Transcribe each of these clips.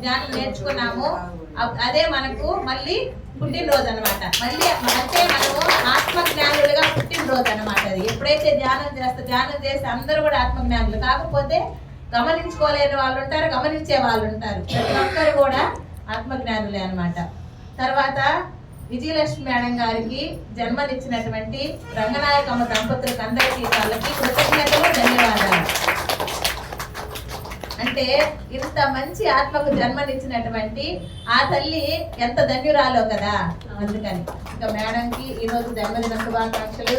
ధ్యానం నేర్చుకున్నామో అదే మనకు మళ్ళీ పుట్టినరోజు అనమాట. మళ్ళీ అంటే మనము ఆత్మజ్ఞానులుగా పుట్టినరోజు అనమాట. అది ఎప్పుడైతే ధ్యానం చేస్తే అందరూ కూడా ఆత్మజ్ఞానులు. కాకపోతే గమనించుకోలేని వాళ్ళు ఉంటారు, గమనించే వాళ్ళు ఉంటారు. ప్రతి ఒక్కరు కూడా ఆత్మజ్ఞానులే అనమాట. తర్వాత విజయలక్ష్మి మేడం గారికి జన్మనిచ్చినటువంటి రంగనాయకమ్మ దంపతులకు అందరికీ వాళ్ళకి కృతజ్ఞతలు, ధన్యవాదాలు. అంటే ఇంత మంచి ఆత్మకు జన్మనిచ్చినటువంటి ఆ తల్లి ఎంత ధన్యురాలో కదా. అందుకని ఇంకా మేడంకి ఈరోజు జన్మదిన శుభాకాంక్షలు.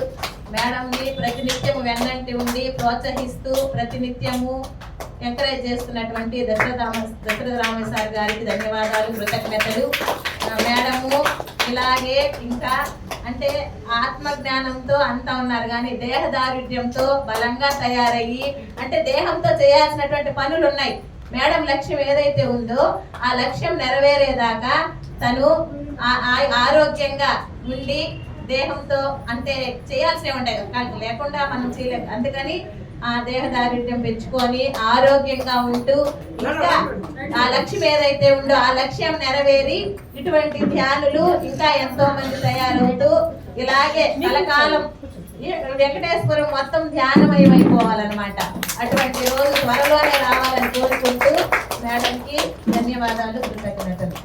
మేడంని ప్రతినిత్యము వెన్నంటి ఉండి ప్రోత్సహిస్తూ ప్రతినిత్యము ఎంకరేజ్ చేస్తున్నటువంటి దశరథ రామయ్య సార్ గారికి ధన్యవాదాలు, కృతజ్ఞతలు. మేడము ఇలాగే ఇంకా అంటే ఆత్మజ్ఞానంతో అంతా ఉన్నారు కానీ దేహదారుఢ్యంతో బలంగా తయారయ్యి అంటే దేహంతో చేయాల్సినటువంటి పనులు ఉన్నాయి. మేడం లక్ష్యం ఏదైతే ఉందో ఆ లక్ష్యం నెరవేరేదాకా తను ఆరోగ్యంగా ఉండి దేహంతో అంటే చేయాల్సినవి ఉంటాయి లేకుండా మనం చేయలేము. అందుకని ఆ దేహదారుఢ్యం పెంచుకొని ఆరోగ్యంగా ఉంటూ ఇంకా ఆ లక్ష్యం ఏదైతే ఉందో ఆ లక్ష్యం నెరవేరి ఇటువంటి ధ్యానులు ఇంకా ఎంతో మంది తయారవుతూ ఇలాగే కలకాలం వెంకటేశ్వరం మొత్తం ధ్యానమయమైపోవాలన్నమాట. అటువంటి రోజు త్వరలోనే రావాలని కోరుకుంటూ మేడంకి ధన్యవాదాలు, కృతజ్ఞతలు.